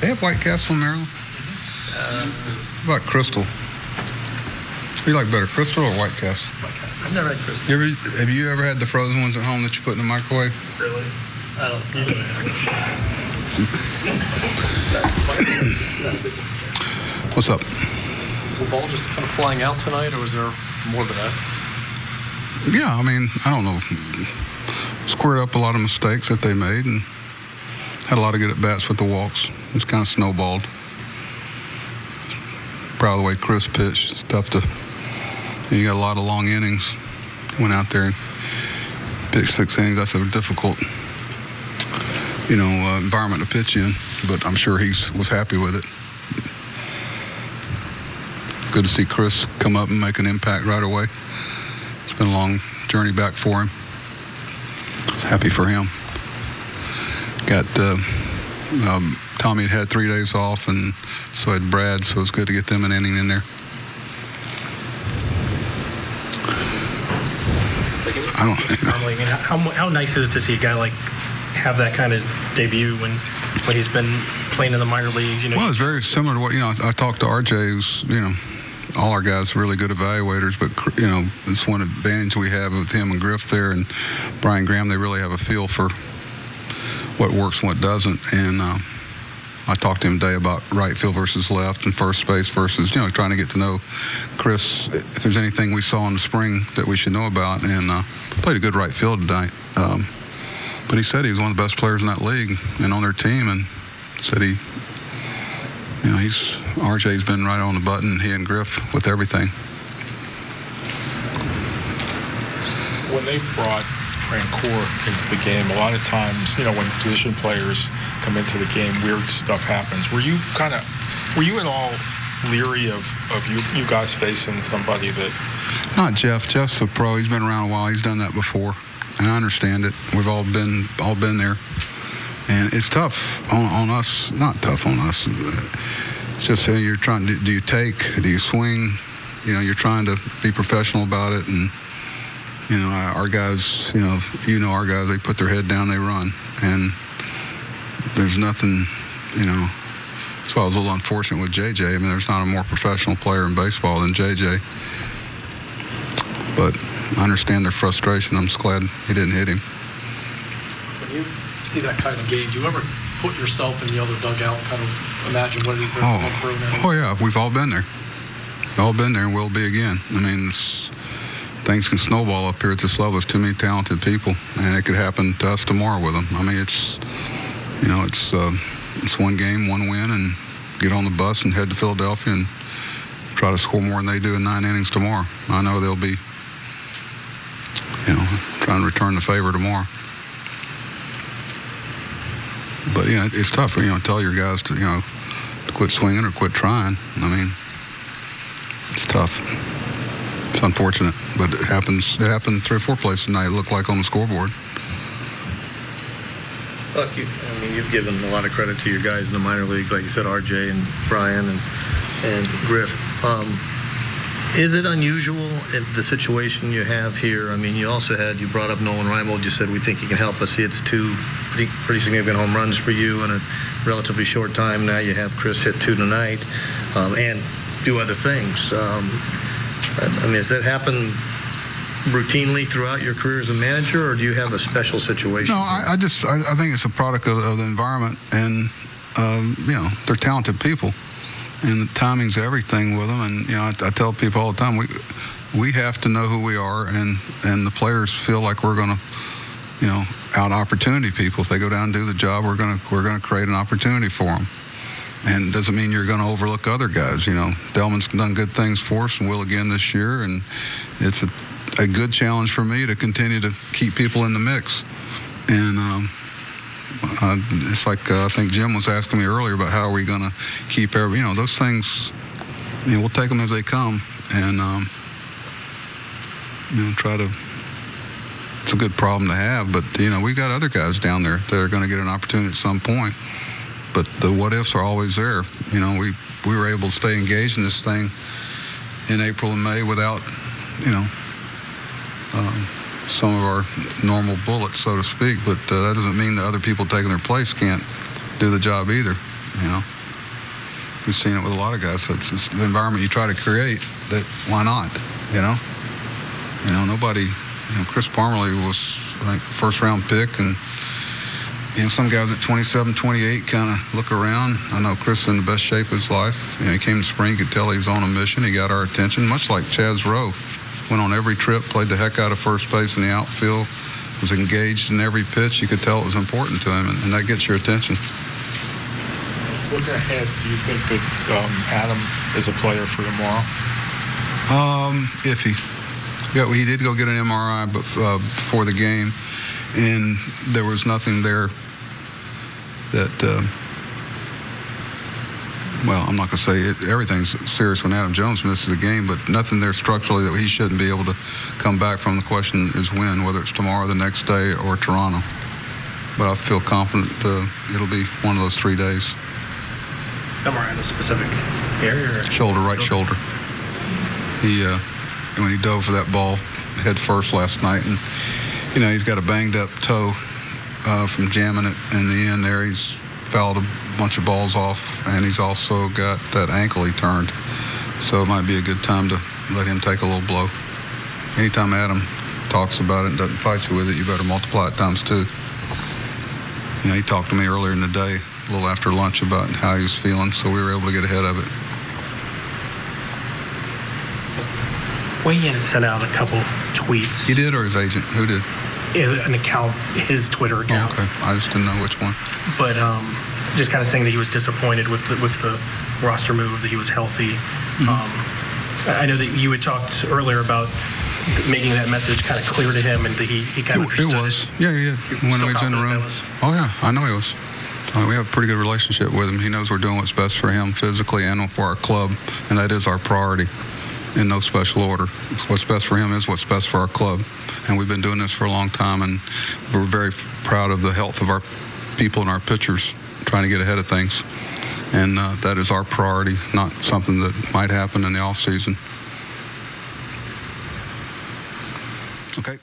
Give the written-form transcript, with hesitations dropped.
They have White Castle in Maryland? What about Crystal? What do you like better, Crystal or White Castle? White Castle. I've never had Crystal. Have you ever had the frozen ones at home that you put in the microwave? Really? I don't. What's up? Was the ball just kind of flying out tonight, or was there more to that? Yeah, I mean, I don't know. Squared up a lot of mistakes that they made and had a lot of good at-bats with the walks. It's kind of snowballed. Proud of the way Chris pitched. It's tough to... You got a lot of long innings. Went out there and pitched 6 innings. That's a difficult, environment to pitch in. But I'm sure he was happy with it. Good to see Chris come up and make an impact right away. It's been a long journey back for him. Happy for him. Got Tommy had 3 days off, and so had Brad, so it was good to get them an inning in there. Normally, I mean, how nice is it to see a guy like have that kind of debut when he's been playing in the minor leagues? Well, it's very similar to what I talked to RJ, who's all our guys are really good evaluators, but it's one advantage we have with him and Griff there and Brian Graham. They really have a feel for what works and what doesn't. And I talked to him today about right field versus left and first base versus, trying to get to know Chris, if there's anything we saw in the spring that we should know about. And played a good right field tonight. But he said he was one of the best players in that league and on their team, and said RJ's been right on the button, he and Griff, with everything. When they brought Francoeur into the game, a lot of times, when position players come into the game, weird stuff happens. Were you at all leery of you guys facing somebody that... Not Jeff. Jeff's a pro. He's been around a while. He's done that before. And I understand it. We've all been there. And it's tough on us. Not tough on us. It's just you're trying to, do you swing? You're trying to be professional about it. And, our guys, our guys, they put their head down, they run. And there's nothing, that's why I was a little unfortunate with JJ. I mean, there's not a more professional player in baseball than JJ. But I understand their frustration. I'm just glad he didn't hit him. When you see that kind of game, do you ever put yourself in the other dugout and kind of imagine what it is they're going through now? Oh, yeah. We've all been there. We've all been there and will be again. I mean, things can snowball up here at this level. There's too many talented people, and it could happen to us tomorrow with them. I mean, it's one game, one win, and get on the bus and head to Philadelphia and try to score more than they do in 9 innings tomorrow. I know they'll be, trying to return the favor tomorrow. But, it's tough, tell your guys to quit swinging or quit trying. I mean, it's tough. It's unfortunate, but it happens. It happened 3 or 4 places tonight. It looked like on the scoreboard. Look, you've given a lot of credit to your guys in the minor leagues, like you said, RJ and Brian and Griff. Is it unusual the situation you have here? I mean, you brought up Nolan Reimold. You said we think he can help us. He hits 2 pretty significant home runs for you in a relatively short time. Now you have Chris hit 2 tonight and do other things. Does that happen routinely throughout your career as a manager, or do you have a special situation? No, I think it's a product of the environment, and they're talented people, and the timing's everything with them. And I tell people all the time, we have to know who we are, and the players feel like we're going to out opportunity people. If they go down and do the job, we're going to create an opportunity for them. And it doesn't mean you're going to overlook other guys. Delman's done good things for us and will again this year. And it's a good challenge for me to continue to keep people in the mix. And it's like I think Jim was asking me earlier about how are we going to keep those things, we'll take them as they come. And, try to, it's a good problem to have. But, we've got other guys down there that are going to get an opportunity at some point. But the what-ifs are always there. We were able to stay engaged in this thing in April and May without, some of our normal bullets, so to speak, but that doesn't mean that other people taking their place can't do the job either, you know. We've seen it with a lot of guys. So it's the environment you try to create, that why not, you know? You know, nobody, you know, Chris Parmalee was, I think, first-round pick, and, you know, some guys at 27, 28 kind of look around. I know Chris is in the best shape of his life. You know, he came to spring, you could tell he was on a mission. He got our attention, much like Chaz Rowe. Went on every trip, played the heck out of first base in the outfield, was engaged in every pitch. You could tell it was important to him, and that gets your attention. Looking ahead, do you think that Adam is a player for tomorrow? Iffy. Yeah, he did go get an MRI before the game, and there was nothing there that, well, I'm not going to say it. Everything's serious when Adam Jones misses a game, but nothing there structurally that he shouldn't be able to come back from. The question is when, whether it's tomorrow, the next day, or Toronto. But I feel confident it'll be one of those 3 days. MRI in a specific area? Shoulder, right shoulder. He, when he dove for that ball head first last night, and, you know, he's got a banged up toe from jamming it in the end there. He's fouled a bunch of balls off, and he's also got that ankle he turned. So it might be a good time to let him take a little blow. Anytime Adam talks about it and doesn't fight you with it, you better multiply it times 2. You know, he talked to me earlier in the day, a little after lunch, about how he was feeling, so we were able to get ahead of it. Wayne had sent out a couple tweets. He did, or his agent? Who did? An account, his Twitter account. Oh, okay. I just didn't know which one. But just kind of saying that he was disappointed with the roster move, that he was healthy. Mm-hmm. I know that you had talked earlier about making that message kind of clear to him, and that he kind of understood it. Was. Yeah. When he was in the room. Oh, yeah. I know he was. We have a pretty good relationship with him. He knows we're doing what's best for him physically and for our club, and that is our priority in no special order. What's best for him is what's best for our club, and we've been doing this for a long time, and we're very proud of the health of our people and our pitchers, trying to get ahead of things, and that is our priority, not something that might happen in the off season. Okay.